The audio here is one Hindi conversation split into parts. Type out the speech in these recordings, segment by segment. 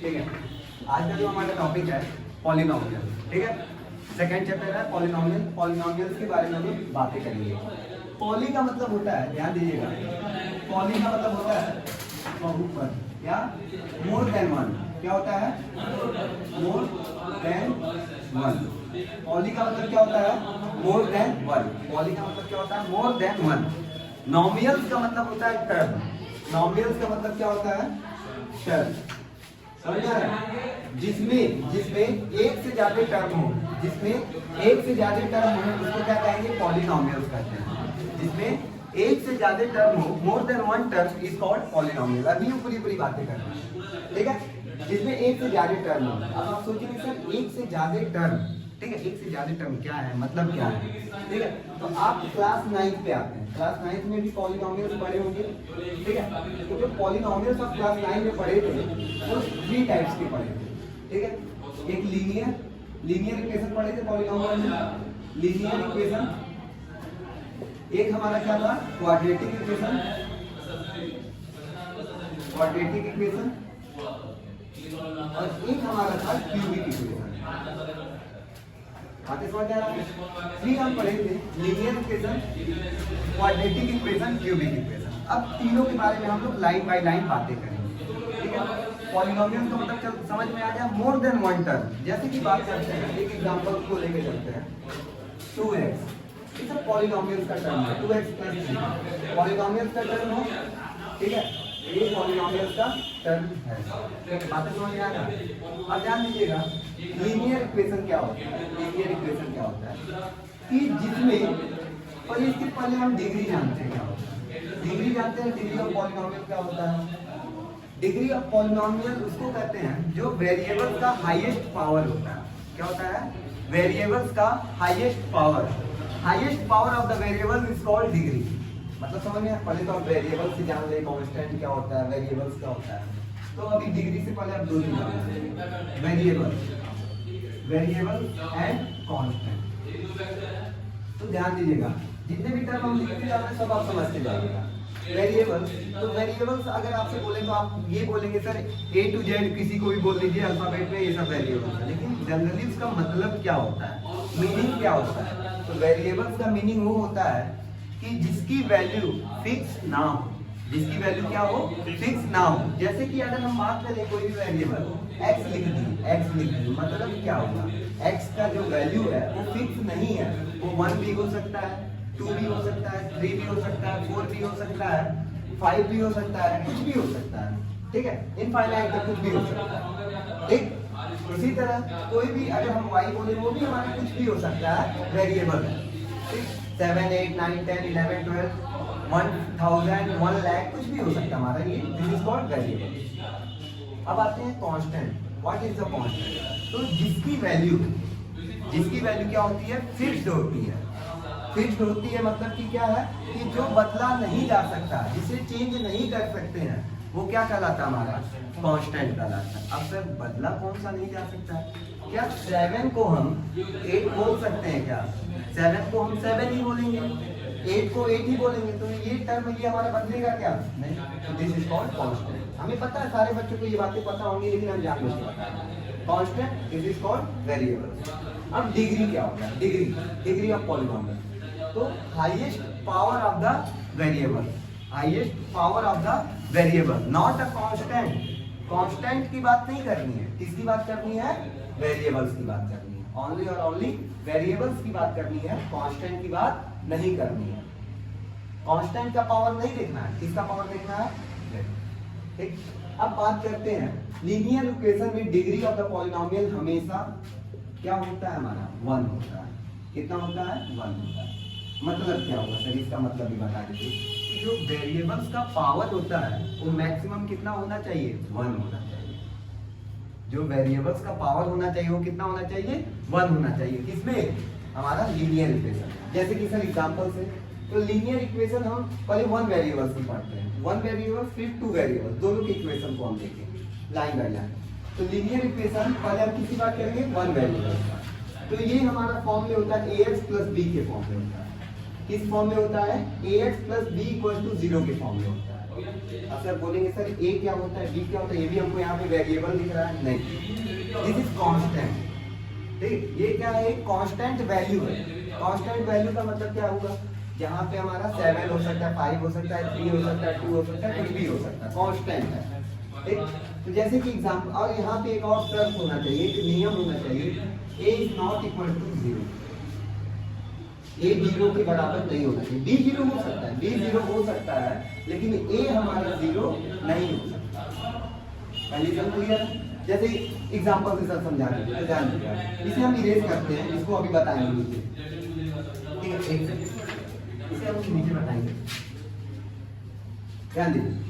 ठीक है। आज का जो हमारा टॉपिक है पॉलिनोमियल, ठीक है। सेकंड चैप्टर है पॉलिनोमियल। पॉलिनोमियल्स के बारे में हम बातें करेंगे। पॉली का मतलब होता है, ध्यान दीजिएगा, पॉली का मतलब होता है बहुपद या मोर देन वन। क्या होता है? More than one. पॉली का मतलब क्या होता है? More than one. पॉली का मतलब क्या होता है? More than one. नॉमियल्स का मतलब होता है टर्म। नॉमियल्स का मतलब क्या होता है? टर्म। समझ आ रहा है? जिसमें एक से ज्यादा टर्म हो, जिसमें एक से ज्यादा टर्म हो उसको क्या कहेंगे? पॉलिनोमियल्स कहते हैं। जिसमें एक से ज्यादा टर्म हो, more than one term is called polynomial. अभी हम पूरी बातें कर रहे हैं, ठीक है। जिसमें एक से ज्यादा टर्म हो। अब आप सोचेंगे सर एक से ज्यादा टर्म, ठीक है, एक से ज्यादा टर्म क्या है, मतलब क्या है, ठीक है। तो आप क्लास 9 पे आते हैं। क्लास 9 में भी पॉलिनोमियल्स पढ़े होंगे, ठीक है। तो जो पॉलिनोमियल्स आप क्लास 9 में पढ़े थे वो 3 टाइप्स के पढ़े थे, ठीक है। एक लीनियर इक्वेशन पढ़े थे पॉलिनोमियल में, लीनियर इक्वेशन। एक हमारा क्या था? Quadratic equation, quadratic equation. और एक हमारा था क्यूबिक इक्वेशन। बातें समझ आ रहा है? 3 हम पढ़े थे, linear equation, quadratic equation, cubic equation. अब तीनों के बारे में हम लोग लाइन बाय लाइन बातें करेंगे, ठीक है। पॉलिनोमियल का मतलब समझ में आ गया, मोर देन वन टर्म। जैसे कि बात करते हैं, एक एग्जांपल को लेके चलते हैं। 2x ये सब पॉलिनोमियल का टर्म है। 2x + 3 पॉलिनोमियल का टर्म है, ठीक है। ये पॉलिनोमियल का टर्म है। बातें समझ में आ रहा है? अब ध्यान दीजिएगा, लीनियर इक्वेशन क्या होता है? लीनियर इक्वेशन क्या होता है कि जिसमें, और इसके पहले हम डिग्री जानते हैं क्या होता है। डिग्री जानते हैं, डिग्री ऑफ पॉलिनोमियल क्या होता है? डिग्री ऑफ पॉलिनोमियल उसको कहते हैं जो वेरिएबल्स का हाईएस्ट पावर होता है। क्या होता है? वेरिएबल्स का highest power. Highest power of the variable is called degree. मतलब समझ में? पहले तो हम वेरिएबल से जान ले, कांस्टेंट क्या होता है, वेरिएबल्स क्या होता है। तो अभी डिग्री से पहले आप दो चीज जानते, वेरिएबल एंड कांस्टेंट। तो ध्यान दीजिएगा, जितने भी टर्म हम लिखते जा रहे हैं सब आप समझते जाइएगा। वेरिएबल्स, तो वेरिएबल्स अगर आपसे बोले तो आप ये बोलेंगे सर A to Z किसी को भी बोल दीजिए अल्फाबेट में, ये सब वेरिएबल्स है। लेकिन जनरली उसका मतलब क्या होता है, मीनिंग क्या होता है? तो वेरिएबल्स का मीनिंग वो होता है कि जिसकी वैल्यू फिक्स ना हो। जिसकी वैल्यू क्या हो? फिक्स ना हो। जैसे कि अगर हम बात करें कोई भी वेरिएबल, x लिख दी, मतलब क्या होगा? x का जो वैल्यू है वो फिक्स नहीं है। वो 1 भी हो सकता है, 2 भी हो सकता है, 3 भी हो सकता है, 4 भी हो सकता है, 5 भी हो सकता है, कुछ भी हो सकता है, ठीक है। इनफाइनाइट तक कुछ भी हो सकता है, ठीक। इसी तरह कोई भी अगर हम y बोले वो भी हमारा कुछ भी हो सकता है, वेरिएबल है, ठीक। 7, 8, 9, 10, 11, 12, 1000, 1 लाख कुछ भी हो सकता है हमारा, ये दिस इज कॉल्ड वेरिएबल। अब आते हैं constant. What is the constant? तो जिसकी वैल्यू क्या होती है? फिक्स्ड होती है। फिक्स्ड होती है मतलब कि क्या है कि जो बदला नहीं जा सकता, जिसे चेंज नहीं कर सकते हैं, वो क्या कहलाता है? हमारा कांस्टेंट कहलाता है। अब सर बदला कौन सा नहीं जा सकता है? क्या 7 को हम 8 बोल सकते हैं? क्या 7 को हम 7 ही बोलेंगे, 8 को 8 ही बोलेंगे? तो ये टर्म ये हमारा बदलेगा क्या? नहीं। तो दिस इज कॉल्ड कांस्टेंट। हमें पता है, सारे बच्चों को ये बातें पता होंगी, लेकिन हम जानबूझ के बता रहे हैं। Constant, this is called variable. अब डिग्री क्या होता है? Degree of polynomial. तो highest power of the variable, highest power of the variable, not a constant. Constant की बात नहीं करनी है, किसकी बात करनी है? वेरिएबल्स की बात करनी है। ओनली और ओनली वेरिएबल्स की बात करनी है, कांस्टेंट की बात नहीं करनी है। कांस्टेंट का पावर नहीं देखना है, किसका पावर देखना है, ठीक। अब बात करते हैं लीनियर इक्वेशन में डिग्री ऑफ द पॉलिनोमियल हमेशा क्या होता है? हमारा 1 होता है। कितना होता है? 1 होता है। मतलब क्या होगा सर? इसका मतलब भी बता दीजिए। जो वेरिएबल्स का पावर होता है वो मैक्सिमम कितना होना चाहिए? 1 होना चाहिए। जो वेरिएबल्स का पावर होना चाहिए वो कितना होना चाहिए? 1 होना चाहिए। किसमें? हमारा लीनियर इक्वेशन। जैसे कि सर एग्जांपल से, तो लीनियर इक्वेशन हम पहले 1 वेरिएबल्स की पढ़ते हैं, 1 वेरिएबल फिर 2 वेरिएबल, दोनों की इक्वेशन को हम देखेंगे लाइन बाय लाइन। तो लीनियर इक्वेशन पहले हम किसी बात करेंगे 1 वेरिएबल का। तो ये हमारा फॉर्म में होता है ax + b के फॉर्म में होता है। किस फॉर्म में होता है? ax + b = 0 के फॉर्म में होता है। अब सर बोलेंगे सर ए क्या होता है, बी क्या होता है, ये भी हमको यहाँ पे वेरिएबल दिख रहा है, नहीं, दिस इज कांस्टेंट। ठीक, ये क्या है, कांस्टेंट वैल्यू है। कांस्टेंट वैल्यू का मतलब क्या होगा, जहाँ पे हमारा 7 हो सकता है, 5 हो सकता है, 3 हो सकता है, 2 हो सकता है, कुछ भी हो सकता है, कांस्टेंट है। ठीक, तो जैसे कि एग्जांपल, और यहाँ पे एक और शर्त होना चाहिए, एक नियम होना चाहिए, a is not equal to 0। a 0 के बराबर नहीं होना चाहिए। b 0 हो सकता है, b 0 हो सकता है, लेकिन a हमारा 0 नहीं हो सकता। कंडीशन क्लियर है? जैसे एग्जांपल के साथ समझा रहे हैं, ध्यान दीजिए, इसे हम इरेज करते हैं, इसको अभी बताएंगे नीचे। ठीक है, एक सेकंड, इसे हम नीचे बताएंगे, ध्यान दीजिए।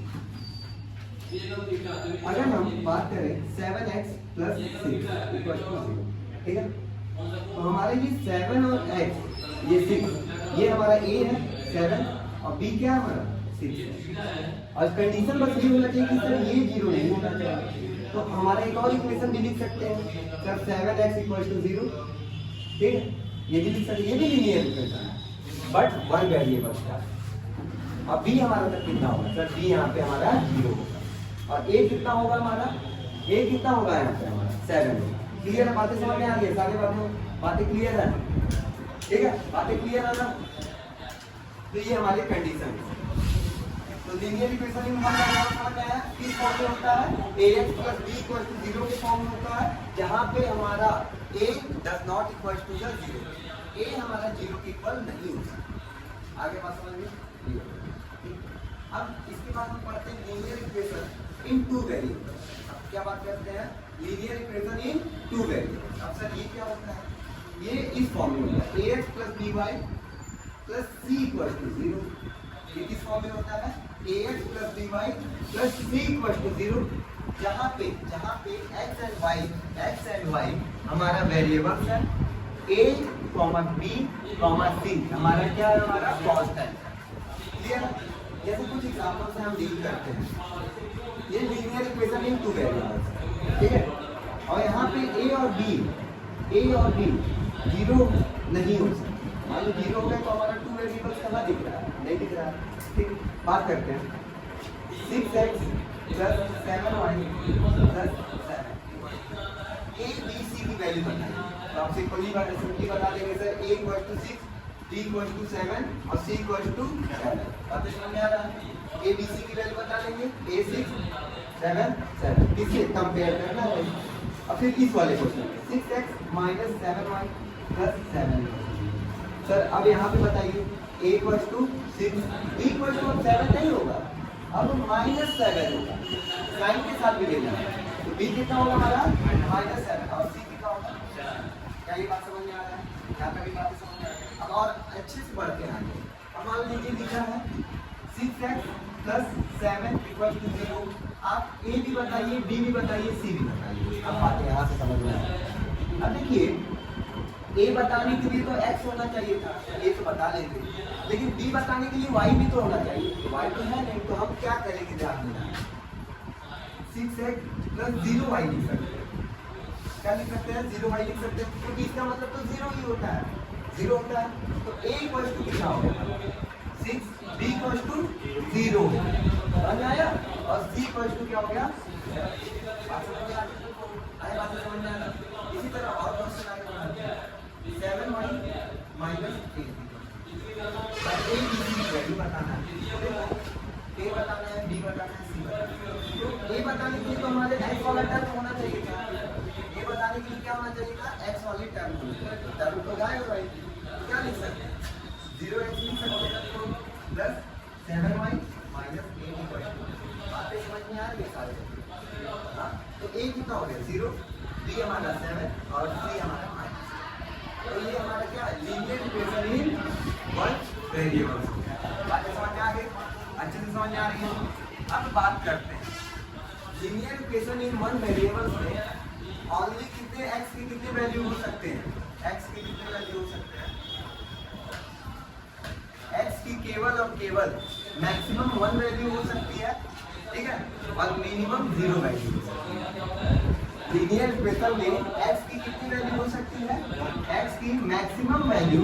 अगर हम बात करें 7x + 6 = 0, ठीक है, तो हमारे ये 7 और x, ये 6, ये हमारा a है 7, और b क्या है हमारा 6 है। और कंडीशन बस ये होना चाहिए कि सर ये 0 नहीं होना चाहिए। तो हमारा एक और इक्वेशन भी लिख सकते हैं सर, 7x = 0, ठीक है, ये भी लिख सकते हैं, ये भी लीनियर इक्वेशन है, बट वन वेरिएबल का। अब b हमारा तक कितना होगा सर, b यहाँ पे हमारा 0 होगा, और a कितना होगा हमारा, a कितना होगा यहाँ पे हमारा 7 होगा। क्लियर है, बातें समझ में आ रही है, सारी बातें क्लियर है, ठीक है, बातें क्लियर है ना। तो ये हमारी कंडीशन है। तो लीनियर इक्वेशन में हमारा समझ आया किस फॉर्म में होता है, ax + b = 0 के फॉर्म में होता है, जहां पे हमारा a does not equal to 0, a हमारा 0 के इक्वल नहीं हो सकता। आगे बात समझ में। अब इसके बाद हम पढ़ते हैं linear equation in two variable. क्या बात करते हैं, linear equation in two variable. अब सर ये क्या होता है, ये इस फॉर्म में होता है, ax + by + c = 0। ये किस फॉर्म में होता है, ax + by + c = 0, जहाँ पे x एंड y हमारा वेरिएबल है, a, b, c हमारा क्या है, हमारा कांस्टेंट। क्लियर? जैसे कुछ एग्जांपल से हम डील करते हैं, ये linear equation in two variables, ठीक है, और यहाँ पे a और b 0 नहीं हो सकता। मान लो 0 हो गए तो हमारा 2 वेरिएबल्स कहाँ दिख रहा है, नहीं दिख रहा है। ठीक, बात करते हैं 6x + 7y + 7 a b c की वैल्यू बताइए। तो आप सिंपली बता देंगे सर, a = 6, b = 7 और c = 7। बात समझ में आ रहा है? a b c की वैल्यू बता देंगे, a 6 7 7, किससे कंपेयर करना है। अब फिर इस वाले क्वेश्चन 6x - 7y + 7। सर अब यहाँ पे बताइए, a = 6, b = 7 नहीं होगा, अब -7 होगा, साइन के साथ भी लेना है, तो b कितना होगा हमारा -7 और c कितना होगा 7। क्या ये बात समझ में आ रहा है? यहाँ पे भी बात समझ में आ रही है। अब और अच्छे से बढ़ते हैं आगे। अब मान लीजिए लिखा है 6x + 7 = 0। आप a भी बताइए, b भी बताइए, c भी बताइए। अब बात यहाँ से समझ में आ रही है। अब देखिए, a बताने के लिए तो x होना चाहिए था, a तो बता लेंगे, लेकिन b बताने के लिए y भी तो होना चाहिए, y तो है नहीं, तो हम क्या करेंगे, ध्यान देना, 6x + 0y लिख सकते हैं। क्या लिख सकते हैं, 0y लिख सकते हैं, क्योंकि इसका मतलब तो 0 ही होता है, 0 होता है। तो a = कितना हो गया 6, b = 0 समझ में आया, और c = क्या हो गया, बात समझ में आ रहा। इसी तरह और क्वेश्चन आगे बढ़ाते हैं, 7y - 8। a b c की वैल्यू बताना है, a बताना है, b बताना है, c बताना है। तो a बताने के लिए तो हमारे x वाला टर्म होना चाहिए था, a बताने के लिए क्या होना चाहिए था, x वाली टर्म तो गायब है। क्या लिख सकते हैं, 0x लिख सकते हैं, प्लस 7y - 8 बातें समझ में आ रही है सारे। हाँ, तो a कितना हो गया 0, b हमारा 7 और c हमारा -। तो ये हमारा क्या है, linear equation in one variables. बातें समझ में आ गई, अच्छे से समझ में आ रही है। अब बात करते हैं linear equation in one variables में ओनली कितने x के कितने वैल्यू हो सकते हैं, x के कितने वैल्यू हो सकते हैं, x की केवल और केवल मैक्सिमम 1 वैल्यू हो सकती है, ठीक है, और मिनिमम 0 वैल्यू हो सकती है। लीनियर इक्वेशन में x की कितनी वैल्यू हो सकती है, x की मैक्सिमम वैल्यू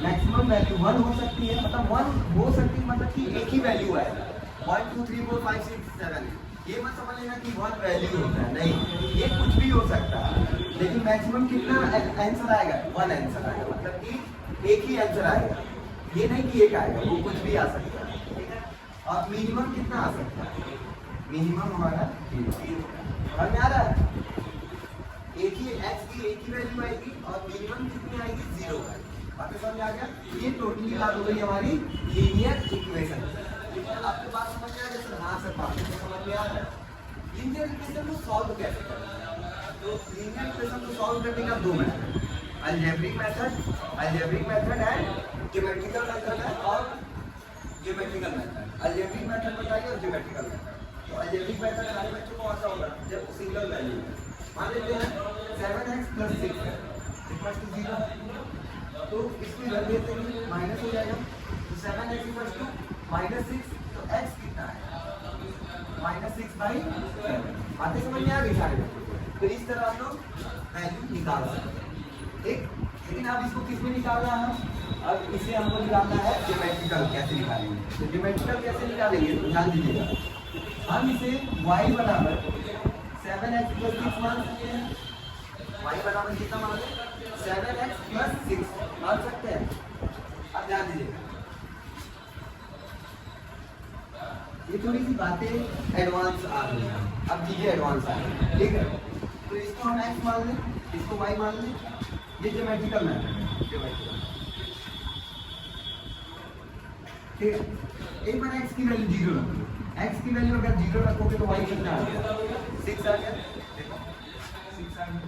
1 हो सकती है, मतलब 1 हो सकती है, मतलब कि एक ही वैल्यू आएगा, 1 2 3 4 5 6 7 ये मत समझ लेना कि वन वैल्यू होता है, नहीं, ये कुछ भी हो सकता है, लेकिन मैक्सिमम कितना आंसर आएगा, वन आंसर आएगा, मतलब कि एक ही आंसर आएगा, ये नहीं कि एक आएगा, वो कुछ भी आ सकता है, ठीक है। और मिनिमम कितना आ सकता है, मिनिमम हमारा 0 समझ में आ रहा है, एक ही x की एक ही वैल्यू आएगी और मिनिमम कितनी आएगी, 0 आएगी, बातें समझ आ गया। ये टोटली बात हो गई हमारी लीनियर इक्वेशन। आपके बात समझ में आ गया सर? हाँ सर, बात समझ में आ रहा है। लीनियर इक्वेशन को सॉल्व कैसे करना है? तो लीनियर इक्वेशन को सॉल्व करने का दो method, algebraic method and geometrical method है, और ज्योमेट्रिकल मेथड, अलजेब्रिक मेथड बताइए और ज्योमेट्रिकल मेथड। तो अलजेब्रिक मेथड सारे बच्चों को आता होगा, जब सिंगल वैल्यू है, मान लेते हैं 7x + 6 है इक्वल टू 0, तो इसमें रख देते हैं, माइनस हो जाएगा, तो 7x इक्वल टू -6, तो x कितना है, -6/7। बातें समझ में आ गई सारे बच्चों को? तो इस तरह आप लोग वैल्यू निकाल सकते हैं, ठीक। लेकिन अब इसको किस में निकालना है, अब इसे हमको निकालना है ज्योमेट्रिकल। कैसे निकालेंगे, तो ज्योमेट्रिकल कैसे निकालेंगे, तो ध्यान दीजिएगा, हम इसे y बराबर 7x + 6 मान सकते हैं, y बराबर कितना मान लें, 7x + 6 मान सकते हैं। अब ध्यान दीजिएगा, ये थोड़ी सी बातें एडवांस आ रही हैं, अब चीजें एडवांस आ रही हैं, ठीक है। तो इसको हम x मान लें, इसको y मान लें, ये ज्योमेट्रिकल मेथड है, ज्योमेट्रिकल, ठीक है। एक बार x की वैल्यू 0 रखो, x की वैल्यू अगर 0 रखोगे तो y कितना आ गया, 6 आ गया, देखो 6 आ गया,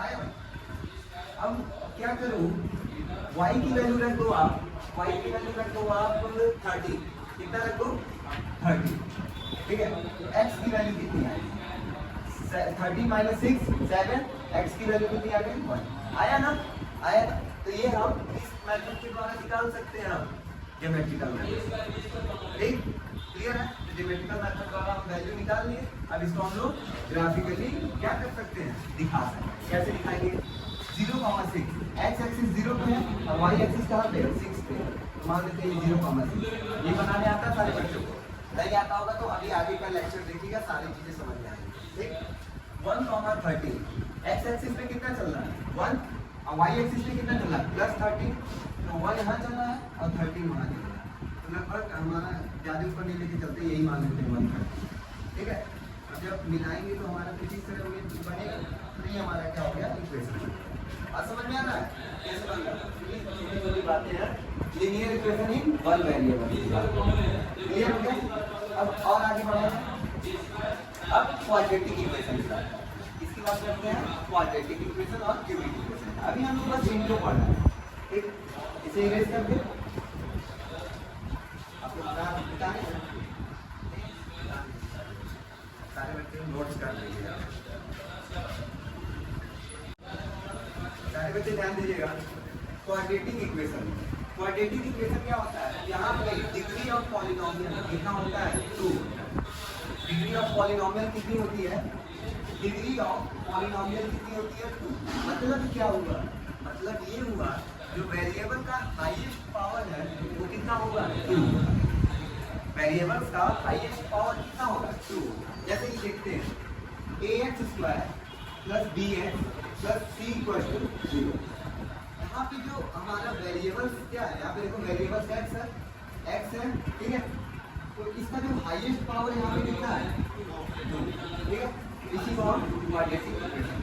आया भाई। अब क्या करूं, y की वैल्यू रख दो आप, y की वैल्यू रख दो आप 30, कितना रख दो 30, ठीक है। x की वैल्यू कितनी आएगी, 30 - 6 7, x की वैल्यू कितनी आ गई 1, आया ना, आया ना। तो ये हम इस मेथड के द्वारा निकाल सकते हैं, हम ज्योमेट्रिकल मेथड, ठीक, क्लियर है। तो ज्योमेट्रिकल मेथड द्वारा हम वैल्यू निकाल लिए, अब इसको हम लोग ग्राफिकली क्या कर सकते हैं, दिखा सकते हैं। कैसे दिखाएंगे, 0,6, x एक्सिस 0 पे है और y एक्सिस कहाँ पे है, 6 पे है, तो मान लेते हैं 0,6। ये बनाने आता है सारे बच्चों को, नहीं आता होगा तो अभी आगे का लेक्चर देखिएगा, सारी चीजें समझ में आएंगी, ठीक। 1,13, x एक्सिस पे कितना चल रहा है 1, और y एक्सिस पे कितना चल रहा है +13, तो 1 यहाँ चल रहा है और 13 वहाँ चल रहा है, तो लगभग हमारा ज़्यादा ऊपर नहीं लेके चलते, यही मान लेते हैं 130, ठीक है। अब जब मिलाएंगे तो हमारा कुछ इस तरह बनेगा, तो ये हमारा क्या हो गया, इक्वेशन। अब समझ में आ रहा है कैसे बन रहा है, छोटी छोटी बातें हैं, linear equation in one variable, clear हो गया। अब और आगे बढ़ेंगे, अब क्वाड्रेटिक इक्वेशन स्टार्ट है, इसकी बात करते हैं, क्वाड्रेटिक इक्वेशन और क्यूबिक इक्वेशन। अभी हम लोग बस इनको पढ़ना है, ठीक, इसे इरेज कर दे, आपको बताने सारे बच्चे नोट्स कर लीजिएगा, सारे बच्चे ध्यान दीजिएगा। क्वाड्रेटिक इक्वेशन, क्वाड्रेटिक इक्वेशन क्या होता है, यहाँ पे डिग्री ऑफ पॉलिनोमियल कितना होता है 2, डिग्री ऑफ पॉलिनोमियल कितनी होती है, डिग्री ऑफ पॉलिनोमियल कितनी होती है 2। मतलब क्या हुआ, मतलब ये हुआ जो वेरिएबल का हाईएस्ट पावर है वो कितना होगा 2, वेरिएबल्स का हाईएस्ट पावर कितना होगा 2। जैसे कि देखते हैं ax² + bx + c = 0। यहाँ पे जो हमारा वेरिएबल्स क्या है, यहाँ पे देखो वेरिएबल्स x है, ठीक है, तो इसका जो हाईएस्ट पावर यहाँ पे कितना है 2, ठीक है। इसी को हम क्वाड्रेटिक इक्वेशन,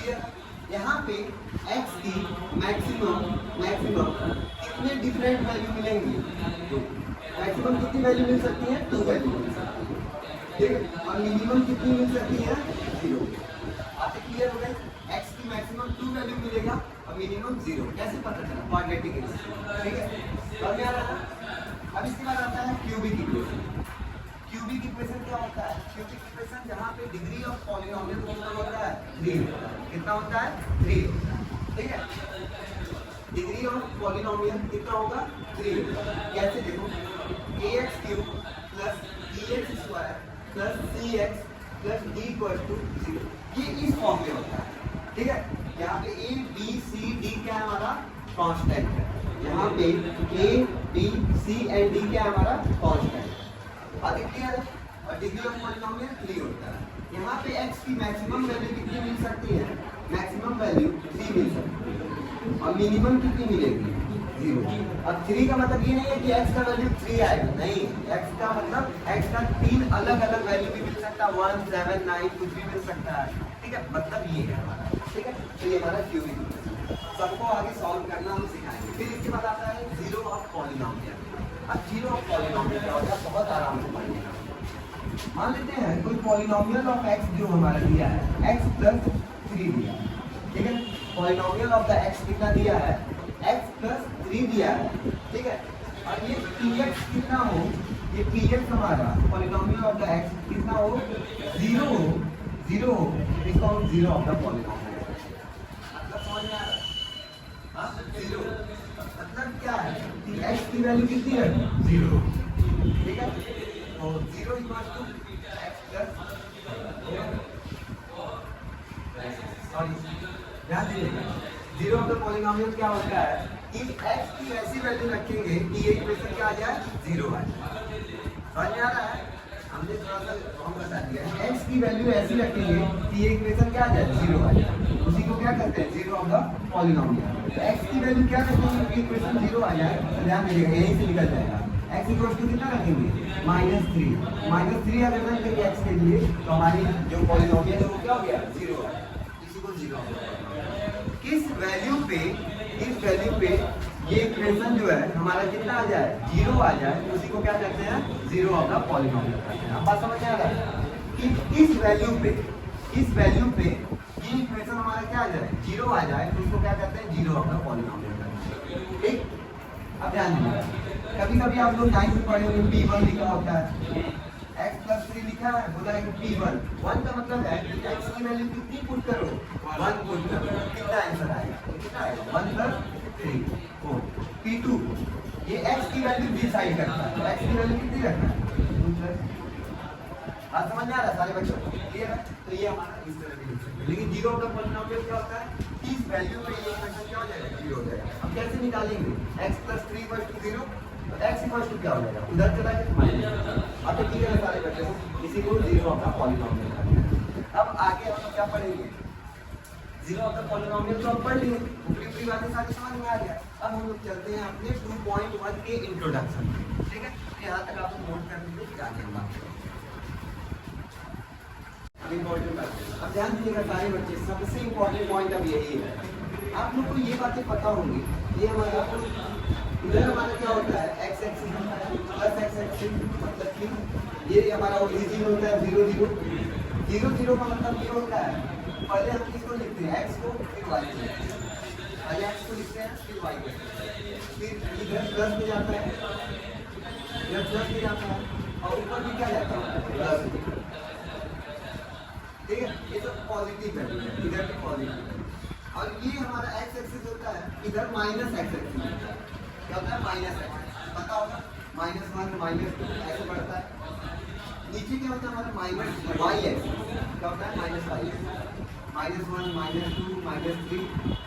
ठीक, यहाँ पे x की मैक्सिमम कितने डिफरेंट वैल्यू मिलेंगी, 2, मैक्सिमम कितनी वैल्यू मिल सकती है 2 वैल्यू मिल सकती है, ठीक है, और मिनिमम कितनी मिल सकती है 0। आपसे क्लियर हो गया, x की मैक्सिमम 2 वैल्यू मिलेगा और मिनिमम 0, कैसे पता चला, क्वाड्रेटिक इक्वेशन, ठीक है। समझ में आ रहा है। अब इसके बाद आता है क्यूबिक इक्वेशन। क्यूबिक इक्वेशन क्या होता है, क्यूबिक इक्वेशन जहाँ पे डिग्री ऑफ पॉलिनोमियल कितना होता है 3, कितना होता है 3, ठीक है, डिग्री ऑफ पॉलिनोमियल कितना होगा 3। कैसे देखो, ax³ + bx² + cx + d = 0, ये इस फॉर्म में होता है, ठीक है। यहाँ पे a b c d क्या है हमारा कांस्टेंट है, यहाँ पे a b c and d क्या है हमारा कांस्टेंट, बात क्लियर है? और डिग्री ऑफ पॉलिनोमियल 3 होता है। यहाँ पे x की मैक्सिमम वैल्यू कितनी मिल सकती है? मैक्सिमम वैल्यू 3 मिल सकती है और मिनिमम कितनी मिलेगी? 0। अब 3 का मतलब ये नहीं है कि x का वैल्यू 3 आएगा, नहीं, x का मतलब x का 3 अलग अलग वैल्यू भी मिल सकता है, 1, 7, 9 कुछ भी मिल सकता है, ठीक है, मतलब ये है हमारा, ठीक है। तो ये हमारा क्यूबिक सबको आगे सॉल्व करना हम सिखाएंगे। फिर इसके बाद आता है जीरो ऑफ पॉलिनोमियल। अब जीरो ऑफ पॉलिनोमियल क्या होता है, बहुत आराम से पढ़िएगा। मान लेते हैं कोई पॉलिनोमियल ऑफ x जो हमारा दिया है x प्लस 3 दिया है, ठीक है। पॉलिनोमियल ऑफ द x कितना दिया है? x प्लस 3 दिया है, ठीक है। और ये px कितना हो, ये px हमारा पॉलिनोमियल ऑफ द x कितना हो? 0 हो, 0 हो, इसको हम जीरो ऑफ द पॉलिनोमियल, मतलब समझ में आ रहा है? हाँ, 0 मतलब क्या है कि x की वैल्यू कितनी है? 0, ठीक है। तो 0 equals to x plus, sorry ध्यान दीजिएगा, 0 ऑफ द पॉलिनोमियल क्या होता है कि x की ऐसी वैल्यू रखेंगे कि ये इक्वेशन क्या आ जाए? 0 आ जाए। समझ में आ रहा है? हमने थोड़ा सा रॉन्ग बता दिया है। x की वैल्यू ऐसी रखेंगे कि ये इक्वेशन क्या आ जाए? 0 आ जाए, उसी को क्या कहते हैं? 0 ऑफ द पॉलिनोमियल। x की वैल्यू क्या रखेंगे कि इक्वेशन 0 आ जाए? तो ध्यान दीजिएगा, यहीं से निकल जाएगा। x इक्वल टू कितना रखेंगे? -3 अगर रख देंगे x के लिए तो हमारी जो पॉलिनोमियल है वो क्या हो गया? 0 आ गया, इसी को 0 किस वैल्यू पे ये इक्वेशन जो है हमारा कितना आ जाए? 0 आ जाए, उसी को क्या कहते हैं? 0 ऑफ द पॉलिनोमियल कहते हैं। अब बात समझ आ रहा है कि इस वैल्यू पे ये इक्वेशन हमारा क्या आ जाए? 0 आ जाए, तो उसको क्या कहते हैं? 0 ऑफ द पॉलिनोमियल कहते हैं, ठीक। अब ध्यान दीजिए, कभी कभी आप लोग 9 में पढ़े होंगे p1 लिखा होता है, x प्लस 3 लिखा है, बोला है कि p1 1 का मतलब है कि x की वैल्यू कितनी पुट करो? 1 पुट करो, कितना आंसर आएगा? कितना आएगा? 1 प्लस 3 4। p2 ये x की वैल्यू डिसाइड करता है, x की वैल्यू कितनी रखना है? 2 प्लस। बात समझ में आ रहा है सारे बच्चों? क्लियर है? तो ये हमारा इस तरह की लिख सकते हैं। लेकिन 0 ऑफ द पॉलिनोमियल क्या होता है? इस वैल्यू पे ये इक्वेशन क्या हो जाएगा? 0 हो जाएगा। अब कैसे निकालेंगे? x प्लस 3 इक्वल टू 0, तो x इक्वल टू क्या हो जाएगा? उधर चला गया माइनस। अब तो क्लियर है सारे बच्चों, इसी को 0 ऑफ द पॉलिनोमियल कहते हैं। अब आगे हम क्या पढ़ेंगे? 0 ऑफ द पॉलिनोमियल तो हम पढ़ लिए, ऊपरी बातें सारी समझ में आ गया। अब हम लोग चलते हैं अपने 2.1 के इंट्रोडक्शन, ठीक है। यहाँ तक आप नोट कर लीजिए, क्या कहना अब ध्यान दीजिएगा सारे बच्चे, सबसे इम्पोर्टेंट पॉइंट अब यही है। आप लोग को ये बातें पता होंगी, ये हमारा इधर हमारा क्या होता है? x एक्सिस होता है प्लस x एक्सिस, मतलब कि ये हमारा ओरिजिन होता है 0 0 0 0 का मतलब ये होता है, पहले हम किसको लिखते हैं? x को, फिर y को, पहले x को लिखते हैं फिर y को, फिर इधर प्लस में जाता है, इधर प्लस में जाता है और ऊपर भी क्या जाता है? प्लस, ठीक है। ये तो पॉजिटिव है, इधर भी पॉजिटिव है। और ये हमारा x एक्सिस होता है, इधर माइनस x एक्सिस होता है, क्या होता है? माइनस x, पता होगा -1 -2 ऐसे बढ़ता है। नीचे क्या होता है हमारा? माइनस y एक्सिस, क्या होता है? माइनस y एक्सिस, -1 -2 -3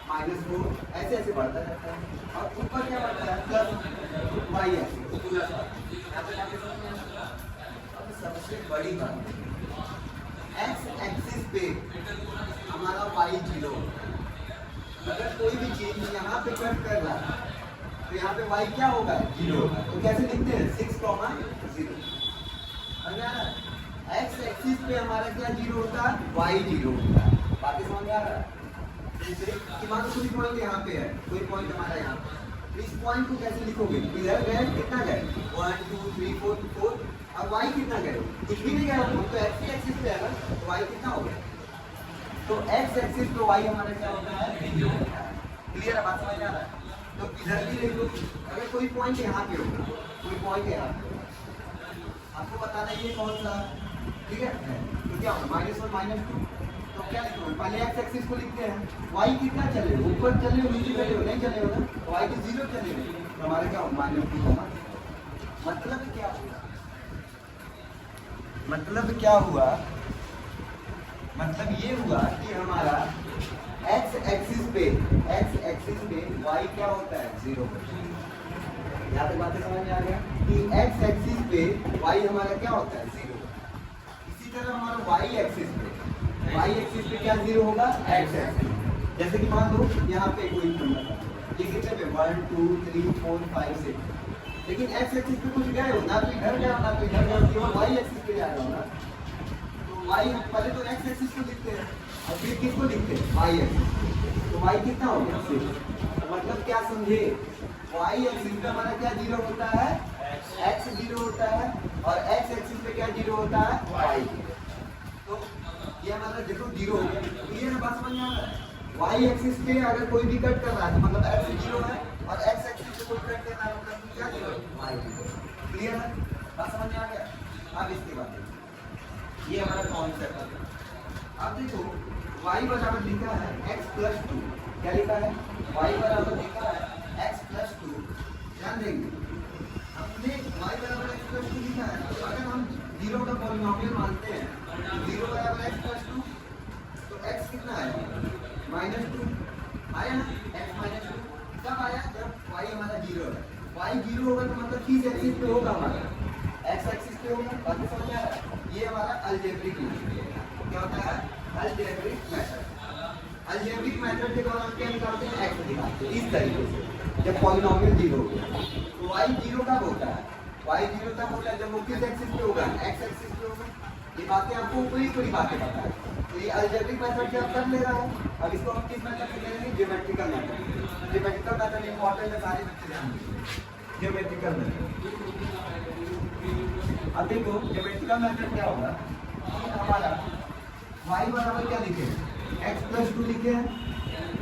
-4 ऐसे ऐसे बढ़ता रहता है। और ऊपर क्या बढ़ता है? Plus y axis. अब सबसे बड़ी बात, x एक्सिस पे हमारा y 0, अगर कोई भी चीज यहाँ पे कट कर रहा है तो यहाँ पे y क्या होगा? 0 होगा। तो कैसे लिखते हैं? 6, 0। x एक्सिस पे हमारा क्या 0 होता है? y 0 होता है। बाकी समझ में आ रहा है? कि मान लो कोई पॉइंट यहाँ पे है, कोई पॉइंट हमारा यहाँ पे, तो इस पॉइंट को कैसे लिखोगे? इधर गए, कितना गए? 1 2 3 4 4, अब y कितना गए? कुछ भी नहीं गया, तो x एक्सिस पे है ना, तो y कितना हो गया? तो x एक्सिस पे y हमारा क्या होता है? 0 होता है। क्लियर है? बात समझ में आ रहा है? तो इधर भी देखो, अगर कोई पॉइंट यहाँ पे होगा, कोई पॉइंट यहाँ पे होगा, आपको बताना है ये कौन सा, ठीक है। तो क्या होगा? -1 -2, तो क्या लिखोगे? पहले x एक्सिस को लिखते हैं, y कितना चले? ऊपर चले, नीचे चले, नहीं चले होगा, तो y तो 0 चले, तो हमारा क्या होगा? -2 होगा। मतलब क्या हुआ? मतलब क्या हुआ? मतलब ये हुआ कि हमारा x एक्सिस पे y क्या होता है? 0 होता है। यहाँ पे बातें समझ में आ गया? कि x एक्सिस पे y हमारा क्या होता है 0। इसी तरह हमारा y एक्सिस पे क्या 0 होगा x एक्सिस। जैसे कि मान लो यहाँ पे कोई नंबर है, ये कितने पे 1 2 3 4 5 6, लेकिन x एक्सिस पे कुछ गए हो ना, तो इधर गया ना तो इधर गया, केवल y एक्सिस पे जाएगा ना। तो y पहले तो x एक्सिस को लिखते हैं और फिर किसको लिखते हैं y एक्सिस। तो y कितना हो गया 6। मतलब क्या समझे, y एक्सिस पे हमारा क्या 0 होता है x 0 होता है, और x एक्सिस पे क्या 0 होता है y। तो ये हमारा देखो 0 हो गया। क्लियर है, बात समझ में आ रहा है। y एक्सिस पे अगर कोई भी कट कर रहा है तो मतलब x 0 है, और x एक्सिस पे कोई कट कर रहा है मतलब क्या 0 y 0। क्लियर है, बात समझ में आ गया। अब इसके बाद ये हमारा कॉन्सेप्ट है। अब देखो y बराबर लिखा है x + 2, क्या लिखा है y बराबर लिखा है x + 2। ध्यान देंगे हमने y बराबर x + 2 लिखा है, तो अगर हम 0 का पॉलिनोमियल मानते हैं 0 बराबर x + 2, तो x कितना आएगा -2 आया ना, x - 2 कब आया जब y हमारा 0 है। y 0 होगा तो मतलब किस एक्सिस पे होगा हमारा x एक्सिस पे होगा। बात समझ में आ रहा है। ये हमारा अलजेब्रिक मेथड क्या होता है, अलजेब्रिक मेथड। अलजेब्रिक मेथड के द्वारा हम क्या निकालते हैं x निकालते हैं इस तरीके से। जब पॉलिनोमियल 0 हो गया तो y 0 कब होता है, y 0 तब होता है जब वो किस एक्सिस पे होगा x एक्सिस पे होगा। ये बातें आपको पूरी बातें पता है। तो ये अलजेब्रिक मेथड से आप कर ले रहा है। अब इसको हम किस मेथड से करेंगे, geometrical method. Geometrical method important है, सारे बच्चे ध्यान देंगे ज्योमेट्रिकल मेथड। अब देखो ज्योमेट्रिकल मेथड क्या होगा, हमारा y बराबर क्या लिखे x + 2 लिखे हैं,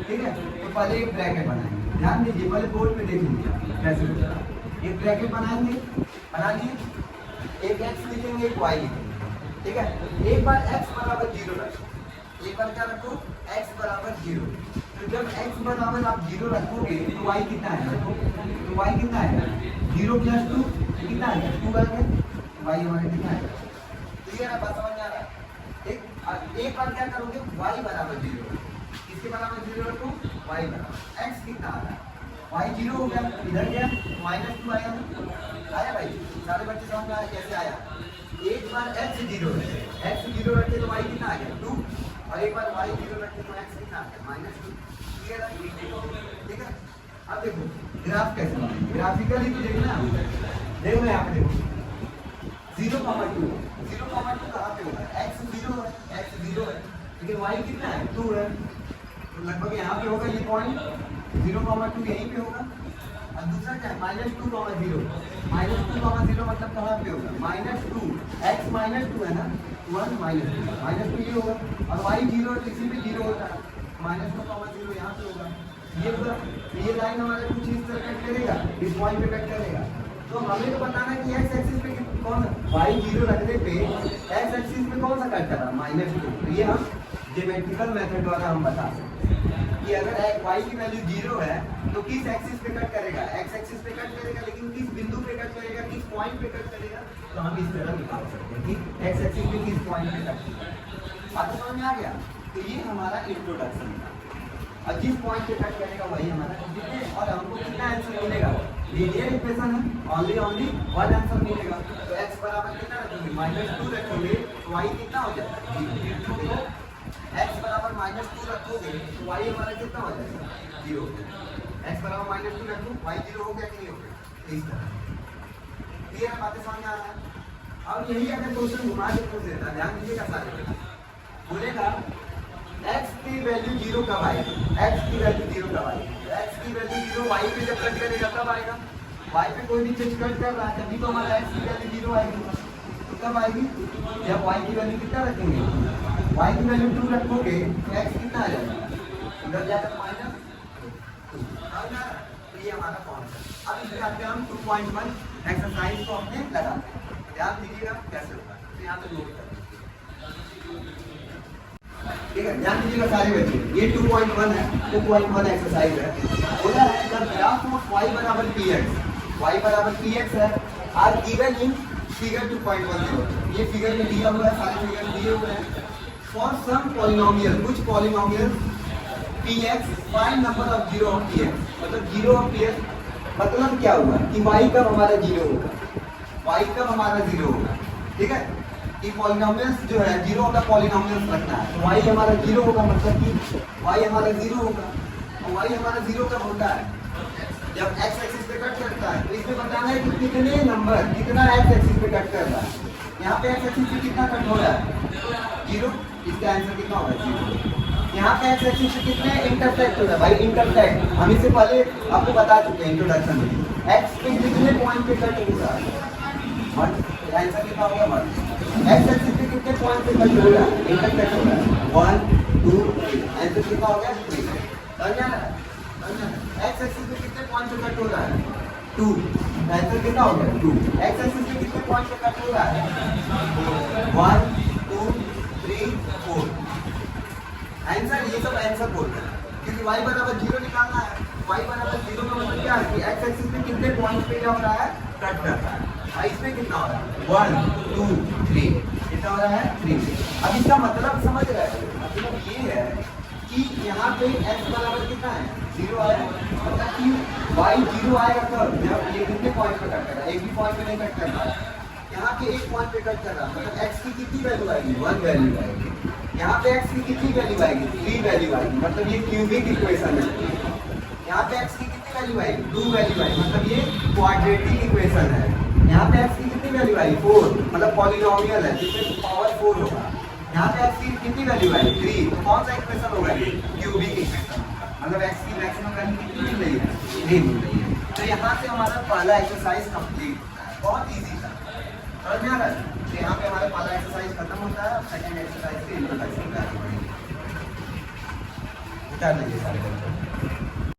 ठीक है। तो पहले एक ब्रैकेट बनाएंगे, ध्यान दीजिए पहले बोर्ड पे देख लीजिए कैसे होता है। एक ब्रैकेट बनाएंगे, बना लिए, एक x लिखेंगे एक y लिखेंगे, ठीक है। एक बार x बराबर 0 रखो, एक बार क्या रखो x बराबर 0। तो जब x बराबर आप 0 रखोगे तो y कितना आएगा, तो y कितना आएगा 0 + 2 कितना आएगा 2 आएगा, y हमारा कितना आएगा। क्लियर है, बात समझ में आ रहा है। एक बार क्या करोगे y बराबर 0, इसके बराबर 0 रखो, y बराबर x कितना आ रहा है y 0 हो गया, इधर गया -2 आया भाई। सारे बच्चे समझ में आया कैसे आया। एक बार x 0 है, x 0 रखे तो y कितना आ गया 2, और एक बार y 0 रखे तो x कितना आ गया -2। क्लियर है, ठीक है। अब देखो ग्राफ कैसे बनाएंगे, ग्राफिकली तो देखना, देखो यहाँ पे देखो 0, 2 कहाँ पे होगा x 0 है, लेकिन y कितना है 2 है, तो लगभग यहाँ पे होगा ये पॉइंट 0, 2 यहीं पे होगा। और दूसरा क्या है -2, 0 मतलब कहाँ पे होगा -2, x -2 है ना, 1 -2 ये होगा, और y 0 है, किसी भी 0 होता है -2, 0 यहाँ पे होगा। ये लाइन हमारे कुछ इस तरह कट करेगा, इस पॉइंट पे कट करेगा। तो हमें तो बताना है कि x एक्सिस पे कौन y 0 रखने पे x एक्सिस पे कौन सा कट कर रहा है -2। तो ये हम ज्योमेट्रिकल मेथड द्वारा हम बता सकते हैं कि अगर y की वैल्यू 0 है तो किस एक्सिस पे कट करेगा, x एक्सिस पे कट करेगा, लेकिन किस बिंदु पे कट करेगा, किस पॉइंट पे कट करेगा। तो हम इस तरह निकाल सकते हैं कि x एक्सिस पे किस पॉइंट पे कट करेगा। बात समझ में आ गया। तो ये हमारा इंट्रोडक्शन था, और जिस पॉइंट पे कट करेगा वही हमारा, और हमको कितना आंसर मिलेगा, लीनियर इक्वेशन है, ओनली वन आंसर मिलेगा। तो x बराबर कितना रखेंगे -2 रखेंगे तो y कितना हो जाएगा 0। x बराबर -2 रखोगे तो y हमारा कितना हो जाएगा 0। x बराबर -2 रखो, y 0 हो गया कि नहीं हो गया, इस तरह। क्लियर है, बातें समझ आ रहा है। अब यही अगर क्वेश्चन घुमा के पूछ देता, ध्यान दीजिएगा सारे, बोलेगा x की वैल्यू 0 कब आएगी, x की वैल्यू 0 कब आएगी, x की वैल्यू 0 y पे जब कट करेगा तब आएगा। y पे कोई भी चीज कट कर रहा है तभी तो हमारा x की वैल्यू 0 आएगी। तो कब आएगी, जब y की वैल्यू कितना रखेंगे, y की वैल्यू 2 रखोगे तो x कितना आ जाएगा, उधर जाकर -2। तो ये हमारा कॉन्सेप्ट। अब इस बात पे हम 2.1 एक्सरसाइज को अपने लगाते हैं, ध्यान दीजिएगा कैसे होगा। तो यहाँ पे नोट कर, ठीक है, ध्यान दीजिएगा सारे बच्चे। ये 2.1 है, 2.1 एक्सरसाइज है। बोला है द ग्राफ ऑफ y बराबर px है, आर गिवन इन फिगर 2.10। ये फिगर में दिया हुआ है, सारे फिगर दिए हुए हैं। फॉर सम पॉलिनोमियल, कुछ polynomial px, find number of 0 of px। मतलब 0 ऑफ px मतलब क्या हुआ कि y कब हमारा 0 होगा, y कब हमारा 0 होगा, ठीक है। कि पॉलिनोमियल्स जो है 0 का पॉलिनोमियल्स रखना है, तो y हमारा 0 होगा, मतलब कि y हमारा 0 होगा। और y हमारा 0 कब होता है, जब x एक्सिस पे कट करता है। तो इसमें बताना है कि कितने नंबर, कितना x एक्सिस पे कट कर रहा है। यहाँ पे x एक्सिस पे कितना कट हो रहा है, 0, इसका आंसर कितना होगा, 0। यहाँ पे x एक्सिस पे कितने इंटरसेक्ट हो रहा है, भाई इंटरसेक्ट हम इससे पहले आपको बता चुके हैं इंट्रोडक्शन में, x पे कितने पॉइंट पे कट हो रहा है, 1, आंसर कितना होगा 1। x एक्सिस पे कितने पॉइंट पे कट हो रहा है, इंटरसेक्ट हो रहा है, 1 2 3, आंसर कितना हो गया 3। समझ आ रहा है, x एक्सिस पे कितने पॉइंट पे कट हो रहा है, 2, आंसर कितना हो गया 2। x एक्सिस पे कितने पॉइंट पे कट हो रहा है, 1 2 3 4, आंसर ये सब आंसर बोलते हैं, क्योंकि y बराबर 0 निकालना है। y बराबर 0 का मतलब क्या है कि x एक्सिस पे कितने पॉइंट पे क्या हो रहा है, कट कर रहा है। इस पे कितना हो रहा है, 1 2 3, कितना हो रहा है 3। अब इसका मतलब समझ रहे हैं, मतलब ये है कि यहाँ पे x बराबर कितना है, 0 आया, मतलब कि y 0 आएगा तब जब ये कितने पॉइंट पे कट कर रहा है, एक भी पॉइंट पे नहीं कट कर रहा है। यहाँ पे एक पॉइंट पे कट कर रहा है, मतलब x की कितनी वैल्यू आएगी, 1 वैल्यू आएगी। यहाँ पे x की कितनी वैल्यू आएगी, 3 वैल्यू आएगी, मतलब ये क्यूबिक इक्वेशन है। यहाँ पे x की कितनी वैल्यू आएगी, 2 वैल्यू आएगी, मतलब ये क्वाड्रेटिक इक्वेशन है। यहाँ पे x की कितनी वैल्यू आएगी, 4, मतलब पॉलिनोमियल है जिसमें पावर 4 होगा। यहाँ पे x की कितनी वैल्यू आएगी, 3, तो कौन सा इक्वेशन होगा ये, क्यूबिक इक्वेशन, मतलब x की मैक्सिमम वैल्यू कितनी मिल रही है, 3 मिल रही है। तो यहाँ से हमारा पहला एक्सरसाइज कंप्लीट, बहुत ईजी था, समझ में आ रहा है। तो यहाँ पे हमारा पहला एक्सरसाइज खत्म होता है, सेकंड एक्सरसाइज के इंट्रोडक्शन का उतार लीजिए सारे।